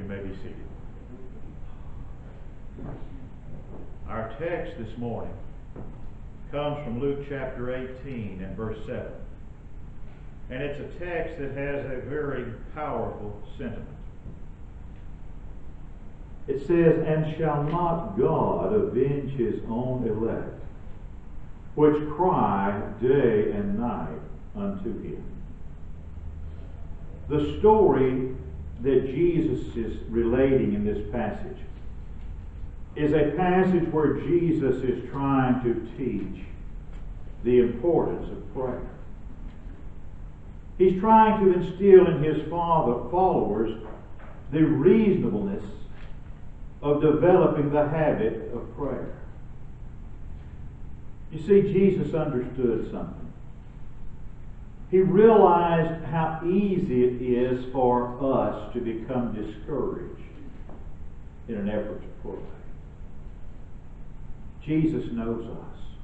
may be seated. Our text this morning comes from Luke chapter 18 and verse 7. And it's a text that has a very powerful sentiment. It says, "And shall not God avenge his own elect, which cry day and night unto him?" The story that Jesus is relating in this passage is a passage where Jesus is trying to teach the importance of prayer. He's trying to instill in his followers the reasonableness of developing the habit of prayer. You see, Jesus understood something. He realized how easy it is for us to become discouraged in an effort to pray. Jesus knows us.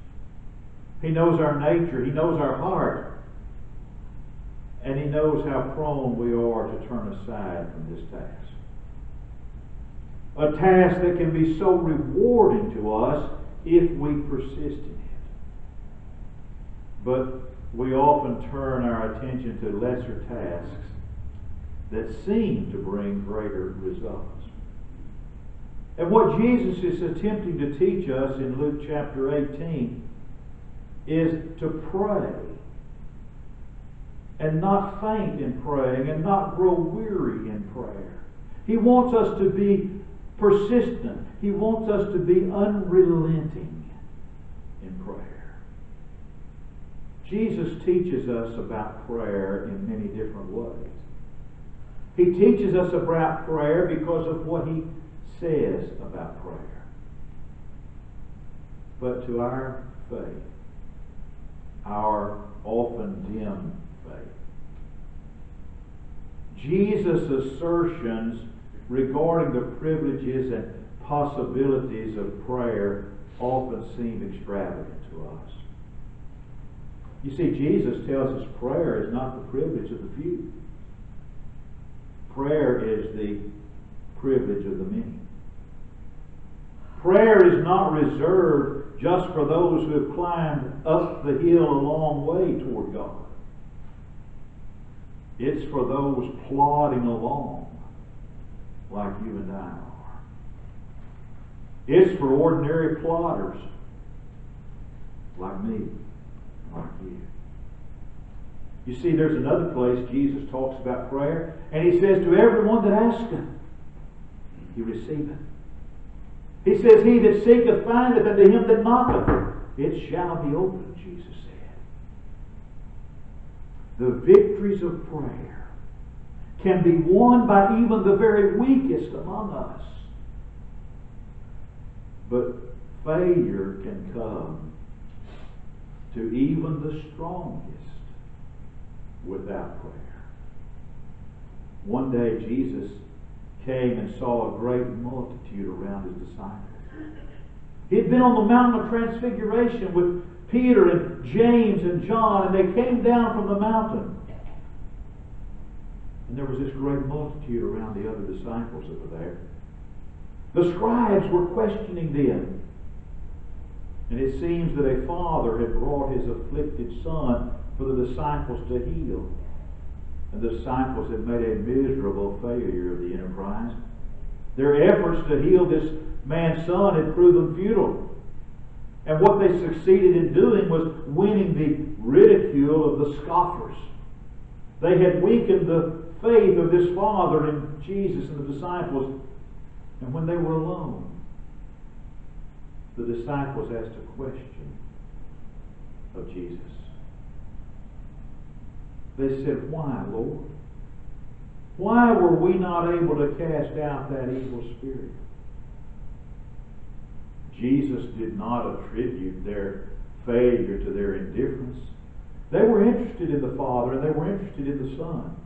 He knows our nature. He knows our heart. And He knows how prone we are to turn aside from this task. A task that can be so rewarding to us if we persist in it. But we often turn our attention to lesser tasks that seem to bring greater results. And what Jesus is attempting to teach us in Luke chapter 18 is to pray and not faint in praying and not grow weary in prayer. He wants us to be persistent. He wants us to be unrelenting in prayer. Jesus teaches us about prayer in many different ways. He teaches us about prayer because of what He says about prayer. But to our faith, our often dim faith, Jesus' assertions regarding the privileges and possibilities of prayer often seem extravagant to us. You see, Jesus tells us prayer is not the privilege of the few. Prayer is the privilege of the many. Prayer is not reserved just for those who have climbed up the hill a long way toward God. It's for those plodding along like you and I are. It's for ordinary plodders like me, like you. You see, there's another place Jesus talks about prayer, and He says, "To everyone that asketh, He receiveth." He says, "He that seeketh findeth, and to him that knocketh, it shall be opened," Jesus said. The victories of prayer can be won by even the very weakest among us. But failure can come to even the strongest without prayer. One day Jesus came and saw a great multitude around His disciples. He had been on the mountain of transfiguration with Peter and James and John, and they came down from the mountain. And there was this great multitude around the other disciples that were there. The scribes were questioning them. And it seems that a father had brought his afflicted son for the disciples to heal. And the disciples had made a miserable failure of the enterprise. Their efforts to heal this man's son had proven futile. And what they succeeded in doing was winning the ridicule of the scoffers. They had weakened the faith of this father in Jesus and the disciples. And when they were alone, the disciples asked a question of Jesus. They said, "Why, Lord? Why were we not able to cast out that evil spirit?" Jesus did not attribute their failure to their indifference. They were interested in the Father and they were interested in the Son.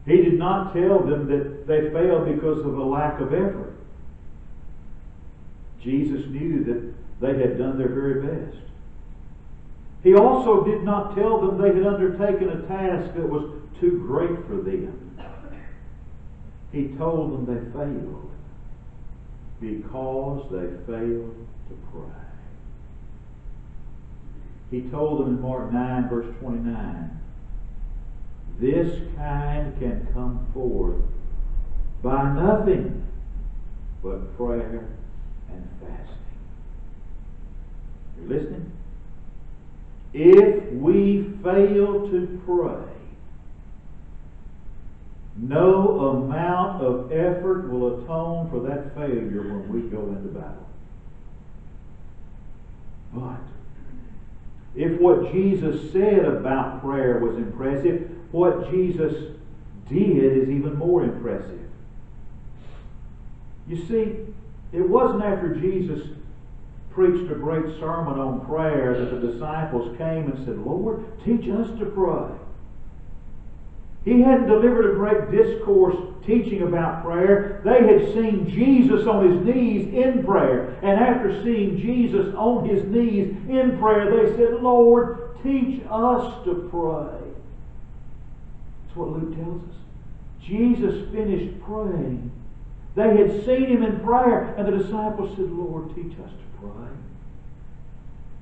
He did not tell them that they failed because of a lack of effort. Jesus knew that they had done their very best. He also did not tell them they had undertaken a task that was too great for them. He told them they failed because they failed to pray. He told them in Mark 9, verse 29, this kind can come forth by nothing but prayer and fasting. You listening? If we fail to pray, no amount of effort will atone for that failure when we go into battle. But if what Jesus said about prayer was impressive, what Jesus did is even more impressive. You see, it wasn't after Jesus preached a great sermon on prayer that the disciples came and said, Lord, teach us to pray. He hadn't delivered a great discourse teaching about prayer. They had seen Jesus on His knees in prayer. And after seeing Jesus on His knees in prayer, they said, Lord, teach us to pray. That's what Luke tells us. Jesus finished praying. They had seen Him in prayer, and the disciples said, Lord, teach us to pray.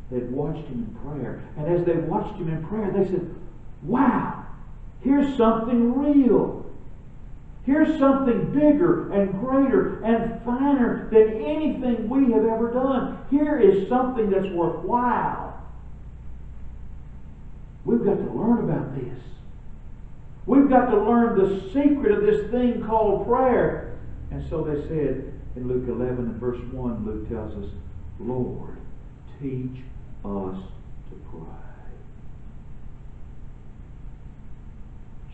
They had watched Him in prayer. And as they watched Him in prayer, they said, wow! Here's something real. Here's something bigger and greater and finer than anything we have ever done. Here is something that's worthwhile. We've got to learn about this. We've got to learn the secret of this thing called prayer. And so they said in Luke 11 and verse 1, Luke tells us, Lord, teach us to pray.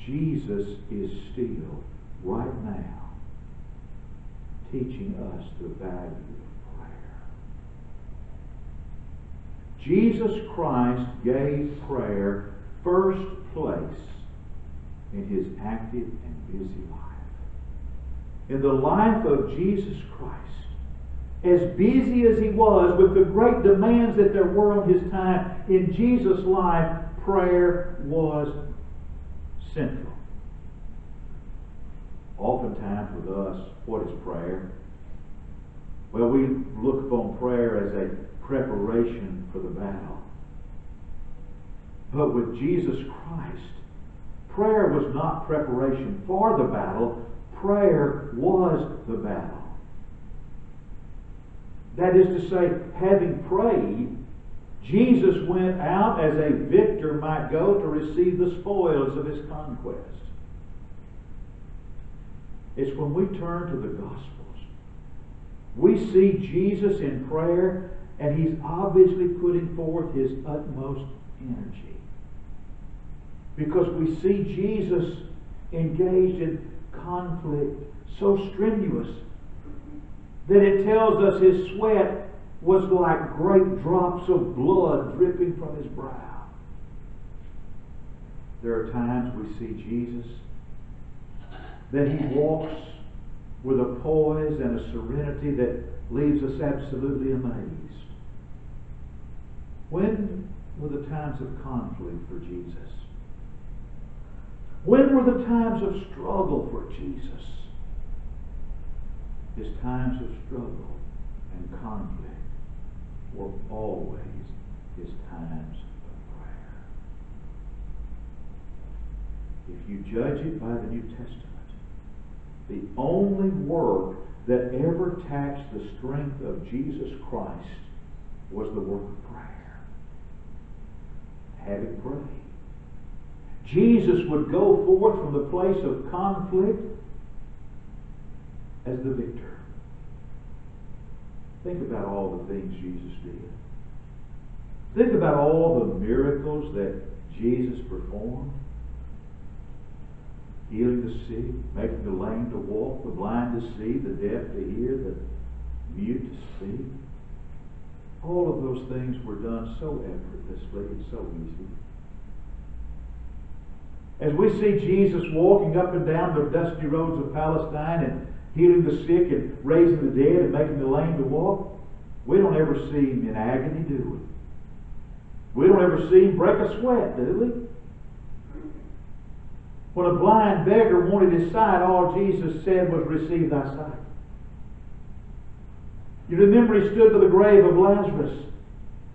Jesus is still, right now, teaching us the value of prayer. Jesus Christ gave prayer first place in His active and busy life. In the life of Jesus Christ, as busy as He was with the great demands that there were on His time, in Jesus' life, prayer was central. Oftentimes with us, what is prayer? Well, we look upon prayer as a preparation for the battle. But with Jesus Christ, prayer was not preparation for the battle. Prayer was the battle. That is to say, having prayed, Jesus went out as a victor might go to receive the spoils of his conquest. It's when we turn to the Gospels, we see Jesus in prayer, and He's obviously putting forth His utmost energy. Because we see Jesus engaged in conflict so strenuous that it tells us His sweat was like great drops of blood dripping from His brow. There are times we see Jesus that He walks with a poise and a serenity that leaves us absolutely amazed. When were the times of conflict for Jesus? When were the times of struggle for Jesus? His times of struggle and conflict were always His times of prayer. If you judge it by the New Testament, the only work that ever taxed the strength of Jesus Christ was the work of prayer. Having prayed, Jesus would go forth from the place of conflict as the victor. Think about all the things Jesus did. Think about all the miracles that Jesus performed. Healing the sick, making the lame to walk, the blind to see, the deaf to hear, the mute to speak. All of those things were done so effortlessly and so easily. As we see Jesus walking up and down the dusty roads of Palestine and healing the sick and raising the dead and making the lame to walk, we don't ever see Him in agony, do we? We don't ever see Him break a sweat, do we? When a blind beggar wanted his sight, all Jesus said was, "Receive thy sight." You remember he stood by the grave of Lazarus,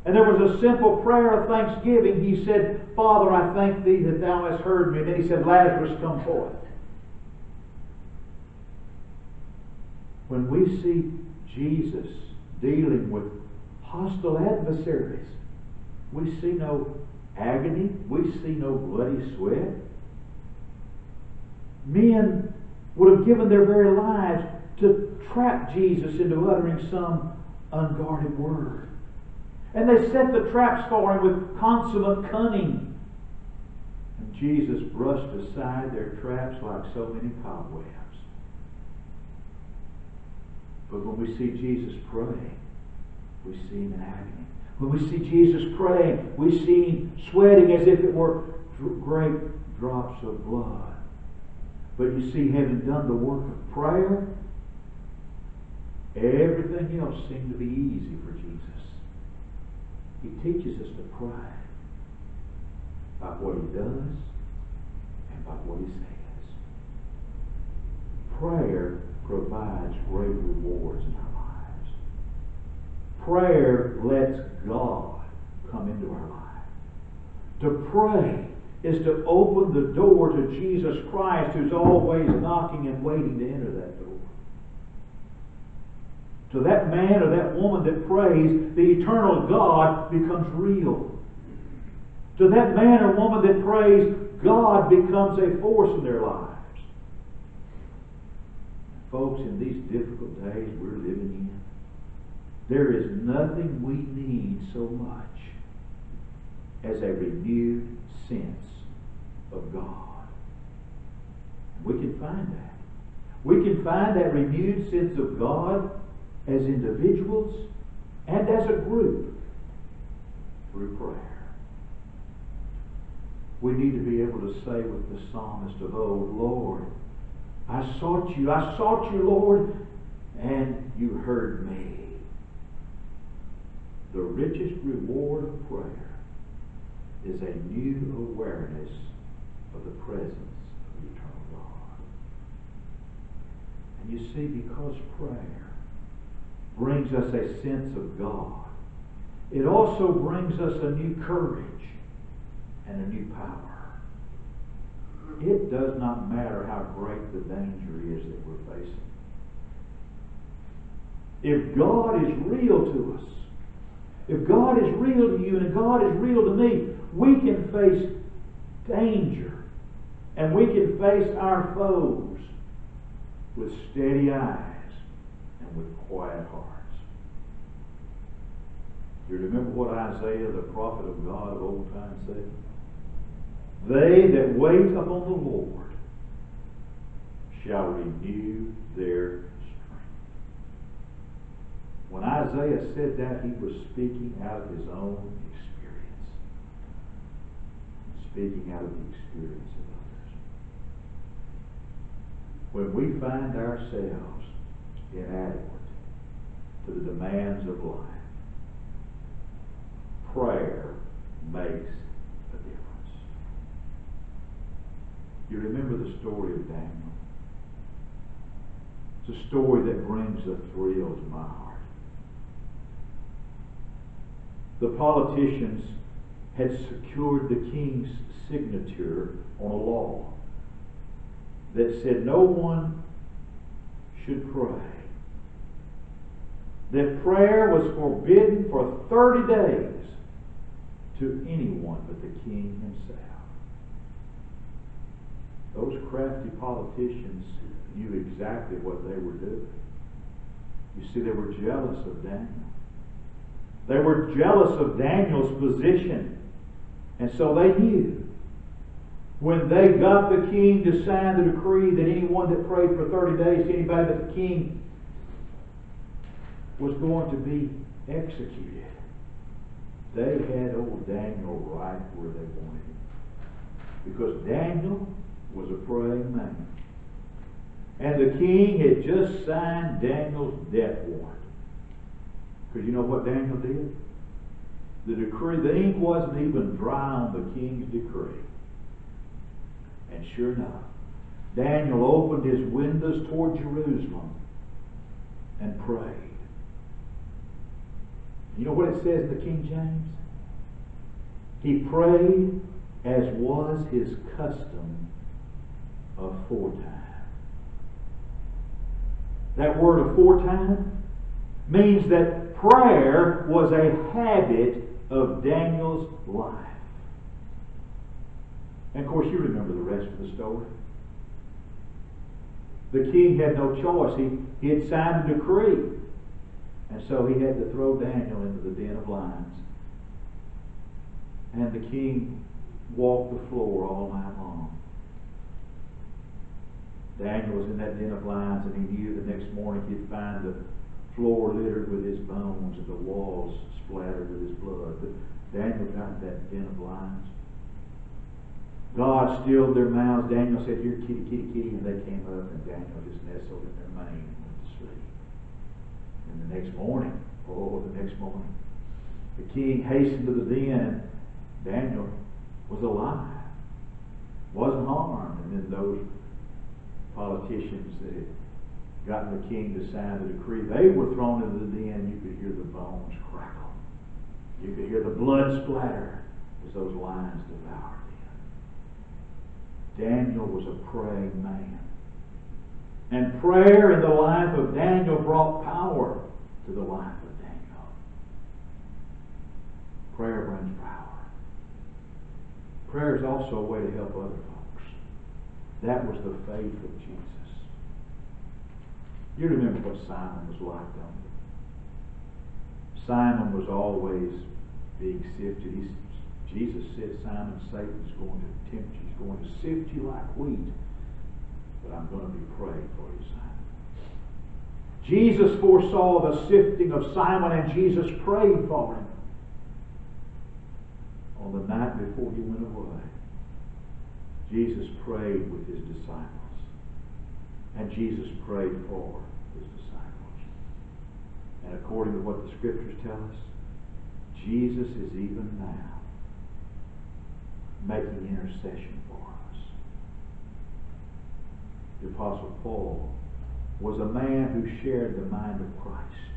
and there was a simple prayer of thanksgiving. He said, "Father, I thank thee that thou hast heard me." And then he said, "Lazarus, come forth." When we see Jesus dealing with hostile adversaries, we see no agony, we see no bloody sweat. Men would have given their very lives to trap Jesus into uttering some unguarded word. And they set the traps for him with consummate cunning. And Jesus brushed aside their traps like so many cobwebs. But when we see Jesus praying, we see him in agony. When we see Jesus praying, we see him sweating as if it were great drops of blood. But you see, having done the work of prayer, everything else seemed to be easy for Jesus. He teaches us to pray by what he does and by what he says. Prayer provides great rewards in our lives. Prayer lets God come into our life. To pray is to open the door to Jesus Christ, who's always knocking and waiting to enter that door. To that man or that woman that prays, the eternal God becomes real. To that man or woman that prays, God becomes a force in their lives. Folks, in these difficult days we're living in, there is nothing we need so much as a renewed sense of God. We can find that. We can find that renewed sense of God as individuals and as a group through prayer. We need to be able to say with the psalmist of old, "Lord, I sought you, Lord, and you heard me." The richest reward of prayer is a new awareness of the presence of the eternal God. And you see, because prayer brings us a sense of God, it also brings us a new courage and a new power. It does not matter how great the danger is that we're facing. If God is real to us, if God is real to you and God is real to me, we can face danger and we can face our foes with steady eyes and with quiet hearts. You remember what Isaiah, the prophet of God of old time, said? "They that wait upon the Lord shall renew their strength." When Isaiah said that, he was speaking out of his own experience. Speaking out of the experience of others. When we find ourselves inadequate to the demands of life, prayer makes a difference. You remember the story of Daniel? It's a story that brings a thrill to my heart. The politicians had secured the king's signature on a law that said no one should pray. That prayer was forbidden for 30 days to anyone but the king himself. Those crafty politicians knew exactly what they were doing. You see, they were jealous of Daniel. They were jealous of Daniel's position. And so they knew when they got the king to sign the decree that anyone that prayed for 30 days to anybody but the king was going to be executed, they had old Daniel right where they wanted him. Because Daniel was a praying man. And the king had just signed Daniel's death warrant. Because you know what Daniel did? The ink wasn't even dry on the king's decree. And sure enough, Daniel opened his windows toward Jerusalem and prayed. You know what it says in the King James? He prayed as was his custom aforetime. That word aforetime means that prayer was a habit of Daniel's life. And of course, you remember the rest of the story. The king had no choice. He had signed a decree. And so he had to throw Daniel into the den of lions. And the king walked the floor all night long. Daniel was in that den of lions, and he knew the next morning he'd find the floor littered with his bones and the walls splattered with his blood. But Daniel got in that den of lions. God stilled their mouths. Daniel said, "Here, kitty, kitty, kitty." And they came up, and Daniel just nestled in their mane and went to sleep. And the next morning, the king hastened to the den, and Daniel was alive, wasn't harmed. And then those politicians that had gotten the king to sign the decree, they were thrown into the den, and you could hear the bones crackle. You could hear the blood splatter as those lions devoured them. Daniel was a praying man. And prayer in the life of Daniel brought power to the life of Daniel. Prayer brings power. Prayer is also a way to help other folks. That was the faith of Jesus. You remember what Simon was like, don't you? Simon was always being sifted. Jesus said, "Simon, Satan's going to tempt you. He's going to sift you like wheat. But I'm going to be praying for you, Simon." Jesus foresaw the sifting of Simon, and Jesus prayed for him. On the night before he went away, Jesus prayed with his disciples. And Jesus prayed for his disciples. And according to what the Scriptures tell us, Jesus is even now making intercession for us. The Apostle Paul was a man who shared the mind of Christ.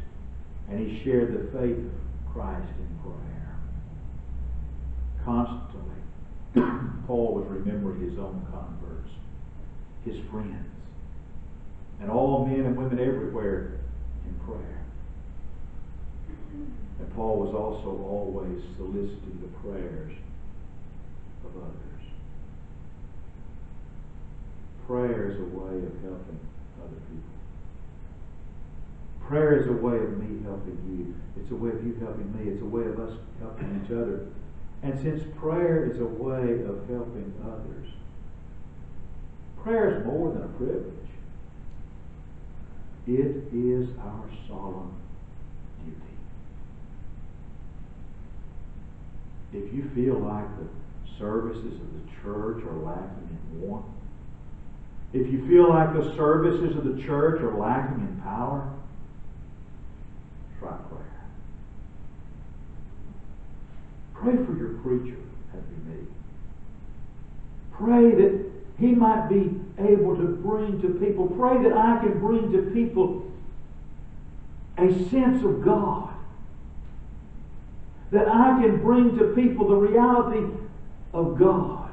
And he shared the faith of Christ in prayer. Constantly, Paul was remembering his own converts, his friends, and all men and women everywhere in prayer. And Paul was also always soliciting the prayers of others. Prayer is a way of helping other people. Prayer is a way of me helping you. It's a way of you helping me. It's a way of us helping each other. And since prayer is a way of helping others, prayer is more than a privilege. It is our solemn duty. If you feel like the services of the church are lacking in warmth, if you feel like the services of the church are lacking in power, try prayer. Pray for your preacher as we meet. Pray that he might be able to bring to people, pray that I can bring to people a sense of God. That I can bring to people the reality of God.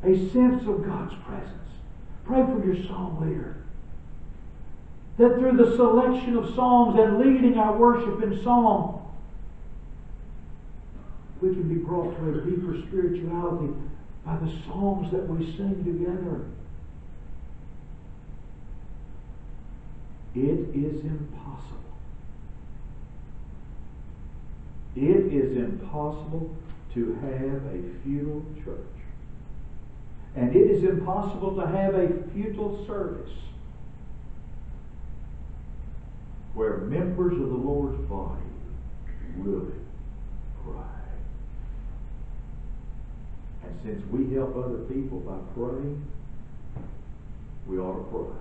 A sense of God's presence. Pray for your song leader. That through the selection of songs and leading our worship in song, we can be brought to a deeper spirituality by the songs that we sing together. It is impossible. It is impossible to have a futile church. And it is impossible to have a futile service where members of the Lord's body really pray. And since we help other people by praying, we ought to pray.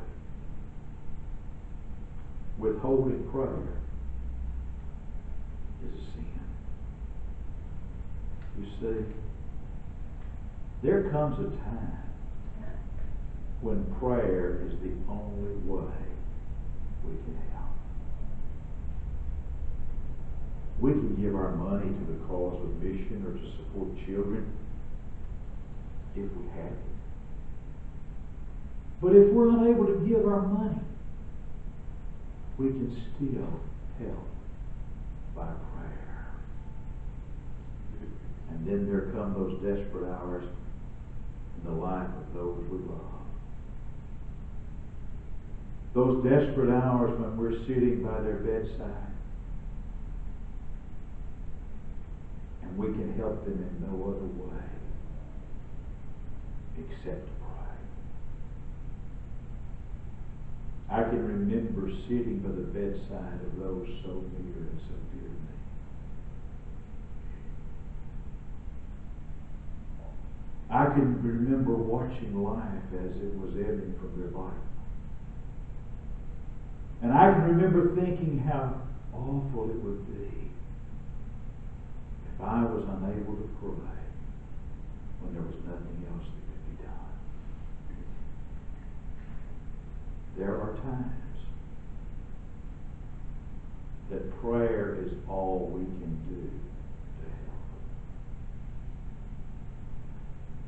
Withholding prayer is a sin. You see, there comes a time when prayer is the only way we can help. We can give our money to the cause of mission or to support children if we have it. But if we're unable to give our money, we can still help by prayer. And then there come those desperate hours in the life of those we love. Those desperate hours when we're sitting by their bedside and we can help them in no other way except to pray. I can remember sitting by the bedside of those so near and so dear to me. I can remember watching life as it was ebbing from their life. And I can remember thinking how awful it would be if I was unable to pray when there was nothing else that could be done. There are times that prayer is all we can do to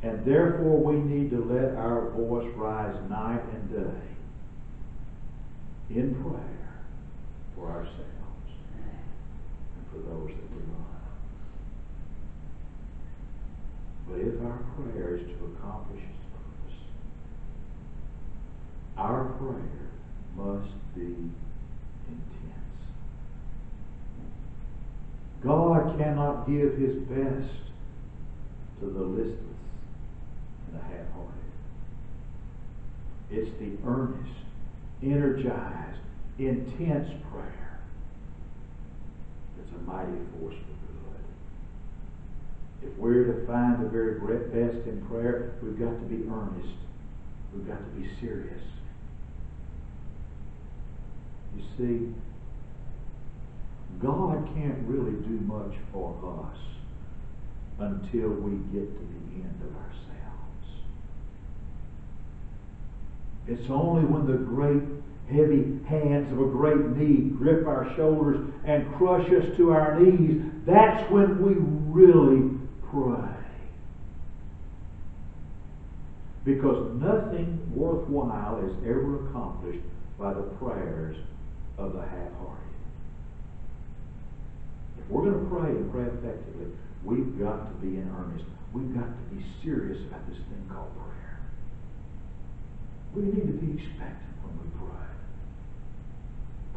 help. And therefore we need to let our voice rise night and day in prayer for ourselves and for those that we love. But if our prayer is to accomplish its purpose, our prayer must be intense. God cannot give His best to the listless and the half-hearted. It's the earnest, energized, intense prayer that's a mighty force for good. If we're to find the very best in prayer, we've got to be earnest. We've got to be serious. You see, God can't really do much for us until we get to the end of ourselves. It's only when the great heavy hands of a great need grip our shoulders and crush us to our knees, that's when we really pray. Because nothing worthwhile is ever accomplished by the prayers of the half-hearted. If we're going to pray and pray effectively, we've got to be in earnest. We've got to be serious about this thing called prayer. We need to be expectant when we pray.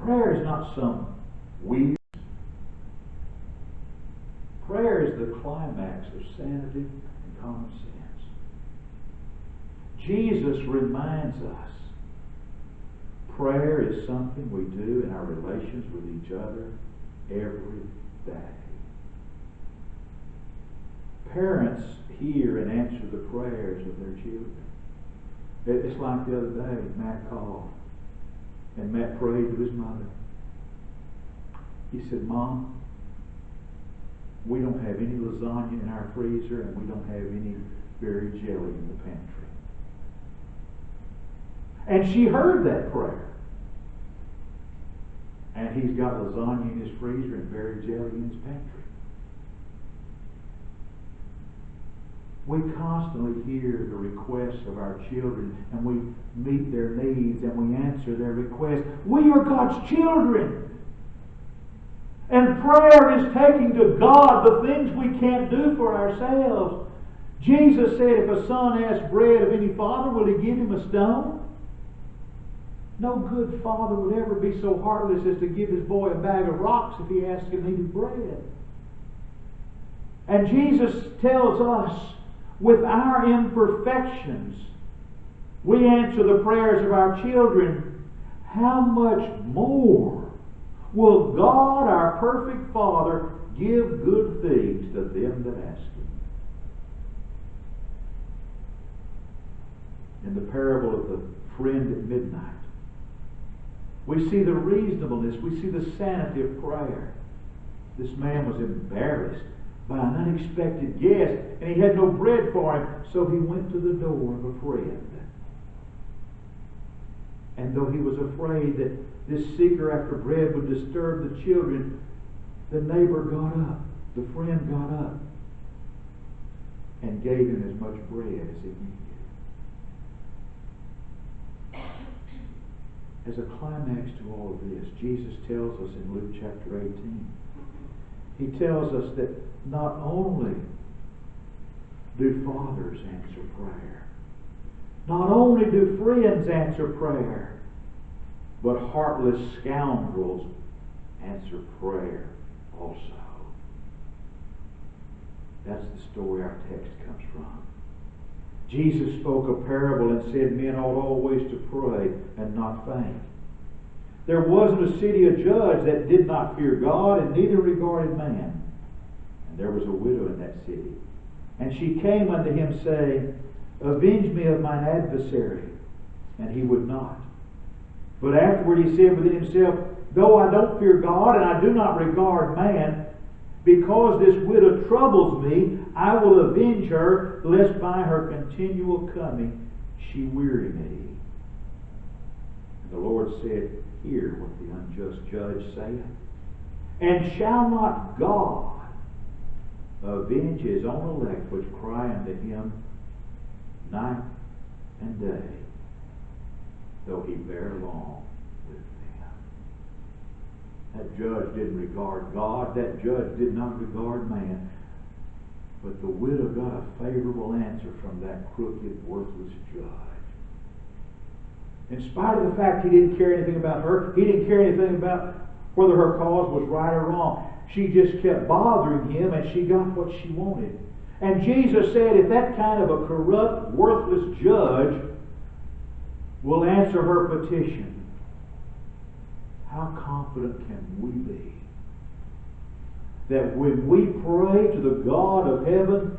Prayer is not some weird. Prayer is the climax of sanity and common sense. Jesus reminds us prayer is something we do in our relations with each other every day. Parents hear and answer the prayers of their children. It's like the other day, Matt called, and Matt prayed to his mother. He said, "Mom, we don't have any lasagna in our freezer, and we don't have any berry jelly in the pantry." And she heard that prayer. And he's got lasagna in his freezer and berry jelly in his pantry. We constantly hear the requests of our children, and we meet their needs, and we answer their requests. We are God's children. And prayer is taking to God the things we can't do for ourselves. Jesus said, if a son asks bread of any father, will he give him a stone? No good father would ever be so heartless as to give his boy a bag of rocks if he asked him needed bread. And Jesus tells us, with our imperfections, we answer the prayers of our children. How much more will God, our perfect Father, give good things to them that ask Him? In the parable of the friend at midnight, we see the reasonableness, we see the sanity of prayer. This man was embarrassed by an unexpected guest, and he had no bread for him, so he went to the door of a friend. And though he was afraid that this seeker after bread would disturb the children, the neighbor got up, the friend got up, and gave him as much bread as he needed. As a climax to all of this, Jesus tells us in Luke chapter 18, he tells us that not only do fathers answer prayer, not only do friends answer prayer, but heartless scoundrels answer prayer also. That's the story our text comes from. Jesus spoke a parable and said men ought always to pray and not faint. There was in the city a judge that did not fear God and neither regarded man. And there was a widow in that city. And she came unto him, saying, Avenge me of mine adversary. And he would not. But afterward he said within himself, Though I don't fear God and I do not regard man, because this widow troubles me, I will avenge her, lest by her continual coming she weary me. And the Lord said, Hear what the unjust judge saith. And shall not God avenge his own elect which cry unto him night and day, though he bear long with them? That judge didn't regard God. That judge did not regard man. But the widow got a favorable answer from that crooked, worthless judge. In spite of the fact he didn't care anything about her, he didn't care anything about whether her cause was right or wrong. She just kept bothering him and she got what she wanted. And Jesus said, if that kind of a corrupt, worthless judge will answer her petition, how confident can we be that when we pray to the God of heaven,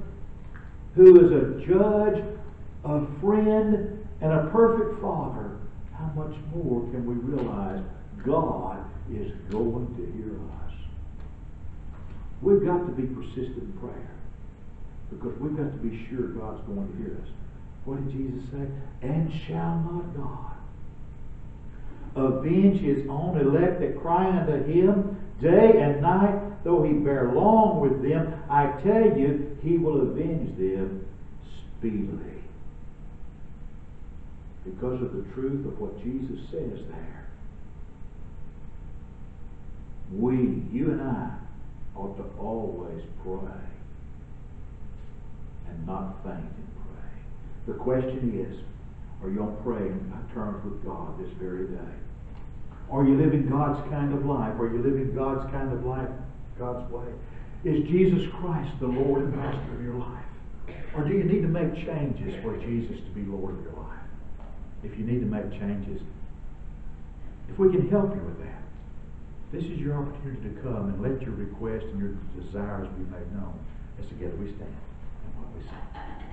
who is a judge, a friend, and a perfect Father, how much more can we realize God is going to hear us? We've got to be persistent in prayer, because we've got to be sure God's going to hear us. What did Jesus say? And shall not God avenge his own elect that cry unto him day and night, though he bear long with them? I tell you, he will avenge them speedily. Because of the truth of what Jesus says there, we, you and I, ought to always pray and not faint in prayer. The question is, are you on praying terms with God this very day? Are you living God's kind of life? Are you living God's kind of life, God's way? Is Jesus Christ the Lord and Master of your life? Or do you need to make changes for Jesus to be Lord of your life? If you need to make changes, if we can help you with that, this is your opportunity to come and let your requests and your desires be made known. As together we stand and what we say.